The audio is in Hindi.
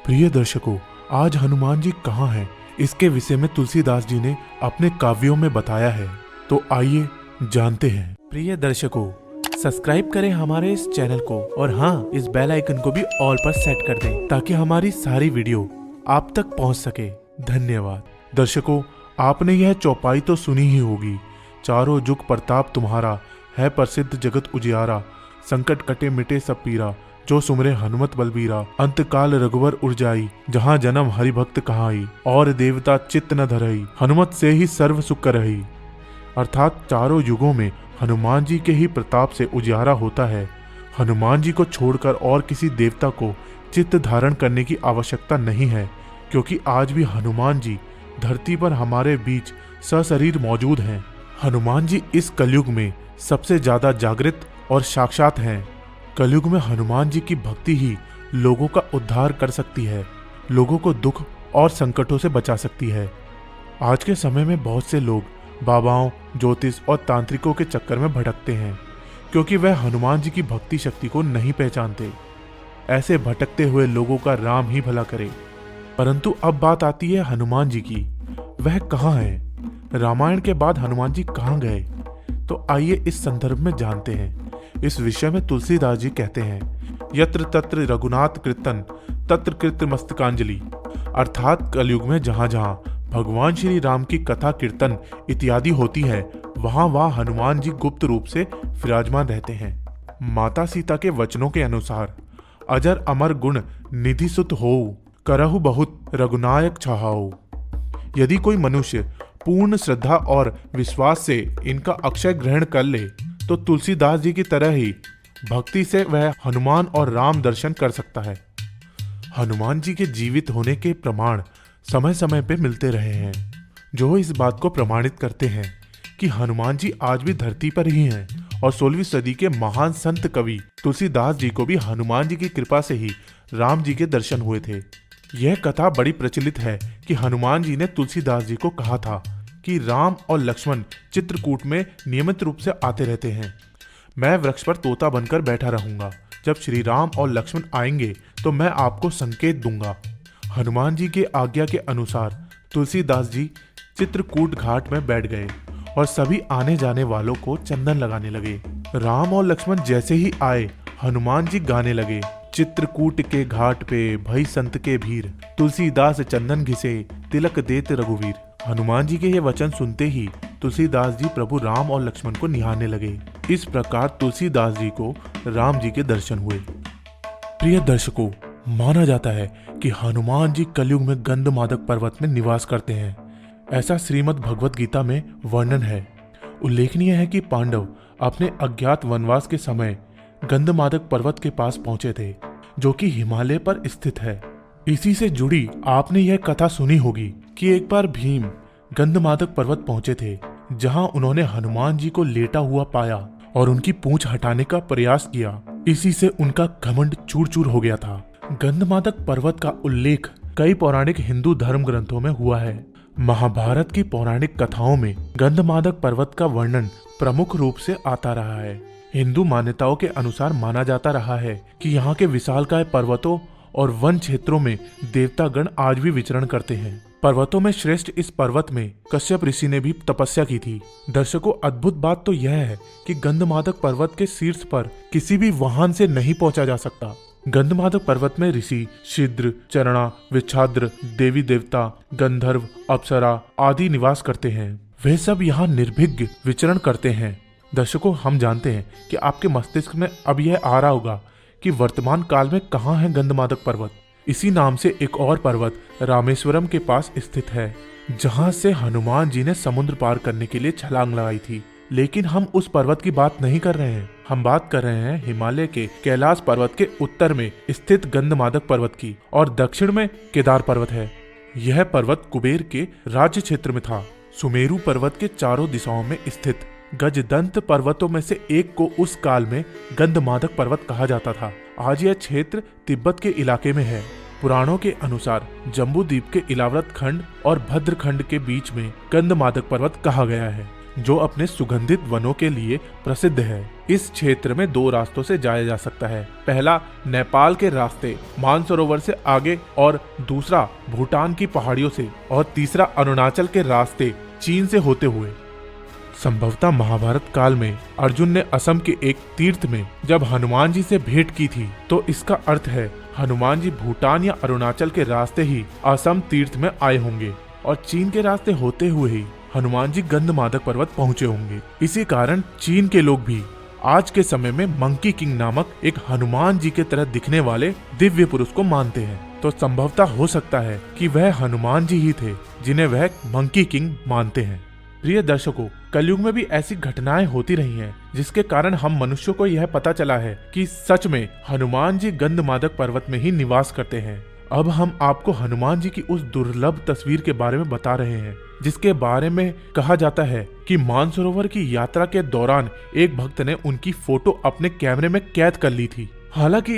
प्रिय दर्शकों, आज हनुमान जी कहाँ हैं, इसके विषय में तुलसीदास जी ने अपने काव्यों में बताया है। तो आइए जानते हैं। प्रिय दर्शकों, सब्सक्राइब करें हमारे इस चैनल को और हाँ, इस बेल आइकन को भी ऑल पर सेट कर दें ताकि हमारी सारी वीडियो आप तक पहुंच सके। धन्यवाद। दर्शकों, आपने यह चौपाई तो सुनी ही होगी। चारों जुग प्रताप तुम्हारा, है प्रसिद्ध जगत उजियारा। संकट कटे मिटे सब पीरा, जो सुमरे हनुमत बलबीरा। अंत काल रघुवर उरजाई, जहाँ जन्म हरि भक्त कहाई। और देवता चित्त न धरई, हनुमत से ही सर्व सुख करई। अर्थात चारों युगों में हनुमान जी के ही प्रताप से उजियारा होता है। हनुमान जी को छोड़कर और किसी देवता को चित्त धारण करने की आवश्यकता नहीं है, क्योंकि आज भी हनुमान जी धरती पर हमारे बीच सशरीर मौजूद हैं। हनुमान जी इस कलयुग में सबसे ज्यादा जागृत और साक्षात हैं। कलयुग में हनुमान जी की भक्ति ही लोगों का उद्धार कर सकती है, लोगों को दुख और संकटों से बचा सकती है। आज के समय में बहुत से लोग बाबाओं, ज्योतिष और तांत्रिकों के चक्कर में भटकते हैं, क्योंकि वह हनुमान जी की भक्ति शक्ति को नहीं पहचानते। ऐसे भटकते हुए लोगों का राम ही भला करे। परंतु अब बात आती है हनुमान जी की। वह कहाँ है? रामायण के बाद हनुमान जी कहाँ गए? तो आइए इस संदर्भ में जानते हैं। इस विषय में तुलसीदास जी कहते हैं, यत्र तत्र रघुनाथ कीर्तन, तत्र कृत्र मस्तकांजलि। अर्थात कलयुग में जहाँ जहाँ भगवान श्री राम की कथा कीर्तन इत्यादि होती है, वहाँ वहाँ हनुमान जी गुप्त रूप से विराजमान रहते हैं। माता सीता के वचनों के अनुसार, अजर अमर गुण निधि सुत होऊ, करहु बहुत रघुनायक छहाऊ। यदि कोई मनुष्य पूर्ण श्रद्धा और विश्वास से इनका अक्षय ग्रहण कर ले, तो तुलसीदास जी की तरह ही भक्ति से वह हनुमान और राम दर्शन कर सकता है। हनुमान जी के जीवित होने के प्रमाण समय समय पे मिलते रहे हैं, जो इस बात को प्रमाणित करते हैं कि हनुमान जी आज भी धरती पर ही हैं। और 16वीं सदी के महान संत कवि तुलसीदास जी को भी हनुमान जी की कृपा से ही राम जी के दर्शन हुए थे। यह कथा बड़ी प्रचलित है कि हनुमान जी ने तुलसीदास जी को कहा था कि राम और लक्ष्मण चित्रकूट में नियमित रूप से आते रहते हैं। मैं वृक्ष पर तोता बनकर बैठा रहूंगा। जब श्री राम और लक्ष्मण आएंगे तो मैं आपको संकेत दूंगा। हनुमान जी के आज्ञा के अनुसार तुलसीदास जी चित्रकूट घाट में बैठ गए और सभी आने जाने वालों को चंदन लगाने लगे। राम और लक्ष्मण जैसे ही आए, हनुमान जी गाने लगे, चित्रकूट के घाट पे भई संत के भीर, तुलसीदास चंदन घिसे तिलक देत रघुवीर। हनुमान जी के ये वचन सुनते ही तुलसीदास जी प्रभु राम और लक्ष्मण को निहारने लगे। इस प्रकार तुलसीदास जी को राम जी के दर्शन हुए। प्रिय दर्शकों, माना जाता है कि हनुमान जी कलयुग में गंधमादक पर्वत में निवास करते हैं। ऐसा श्रीमद् भगवत गीता में वर्णन है। उल्लेखनीय है कि पांडव अपने अज्ञात वनवास के समय गंधमादक पर्वत के पास पहुंचे थे, जो कि हिमालय पर स्थित है। इसी से जुड़ी आपने यह कथा सुनी होगी कि एक बार भीम गंधमादक पर्वत पहुंचे थे, जहां उन्होंने हनुमान जी को लेटा हुआ पाया और उनकी पूंछ हटाने का प्रयास किया। इसी से उनका घमंड चूर चूर हो गया था। गंधमादक पर्वत का उल्लेख कई पौराणिक हिंदू धर्म ग्रंथों में हुआ है। महाभारत की पौराणिक कथाओं में गंधमादक पर्वत का वर्णन प्रमुख रूप से आता रहा है। हिंदू मान्यताओं के अनुसार माना जाता रहा है कि यहाँ के विशालकाय पर्वतों और वन क्षेत्रों में देवतागण आज भी विचरण करते हैं। पर्वतों में श्रेष्ठ इस पर्वत में कश्यप ऋषि ने भी तपस्या की थी। दर्शकों, अद्भुत बात तो यह है कि गंधमादक पर्वत के शीर्ष पर किसी भी वाहन से नहीं पहुंचा जा सकता। गंधमादक पर्वत में ऋषि, सिद्र, चरणा, विच्छाद्र, देवी देवता, गंधर्व, अप्सरा आदि निवास करते हैं। वे सब यहाँ निर्भीघ विचरण करते हैं। दर्शकों, हम जानते हैं कि आपके मस्तिष्क में अब यह आ रहा होगा कि वर्तमान काल में कहाँ है गंधमादक पर्वत। इसी नाम से एक और पर्वत रामेश्वरम के पास स्थित है, जहाँ से हनुमान जी ने समुद्र पार करने के लिए छलांग लगाई थी। लेकिन हम उस पर्वत की बात नहीं कर रहे हैं। हम बात कर रहे हैं हिमालय के कैलाश पर्वत के उत्तर में स्थित गंधमादक पर्वत की, और दक्षिण में केदार पर्वत है। यह पर्वत कुबेर के राज्य क्षेत्र में था। सुमेरु पर्वत के चारों दिशाओं में स्थित गजदंत पर्वतों में से एक को उस काल में गंधमादक पर्वत कहा जाता था। आज यह क्षेत्र तिब्बत के इलाके में है। पुराणों के अनुसार जम्बू द्वीप के इलाव्रत खंड और भद्र खंड के बीच में गंधमादक पर्वत कहा गया है, जो अपने सुगंधित वनों के लिए प्रसिद्ध है। इस क्षेत्र में 2 रास्तों से जाया जा सकता है। पहला नेपाल के रास्ते मानसरोवर से आगे और दूसरा भूटान की पहाड़ियों से और तीसरा अरुणाचल के रास्ते चीन से होते हुए। संभवतः महाभारत काल में अर्जुन ने असम के एक तीर्थ में जब हनुमान जी से भेंट की थी, तो इसका अर्थ है हनुमान जी भूटान या अरुणाचल के रास्ते ही असम तीर्थ में आए होंगे और चीन के रास्ते होते हुए ही हनुमान जी गंधमादक पर्वत पहुंचे होंगे। इसी कारण चीन के लोग भी आज के समय में मंकी किंग नामक एक हनुमान जी के तरह दिखने वाले दिव्य पुरुष को मानते हैं। तो संभवतः हो सकता है कि वह हनुमान जी ही थे जिन्हें वह मंकी किंग मानते हैं। प्रिय दर्शकों, कलयुग में भी ऐसी घटनाएं होती रही हैं, जिसके कारण हम मनुष्यों को यह पता चला है कि सच में हनुमान जी गंधमादक पर्वत में ही निवास करते हैं। अब हम आपको हनुमान जी की उस दुर्लभ तस्वीर के बारे में बता रहे हैं, जिसके बारे में कहा जाता है कि मानसरोवर की यात्रा के दौरान एक भक्त ने उनकी फोटो अपने कैमरे में कैद कर ली थी। हालांकि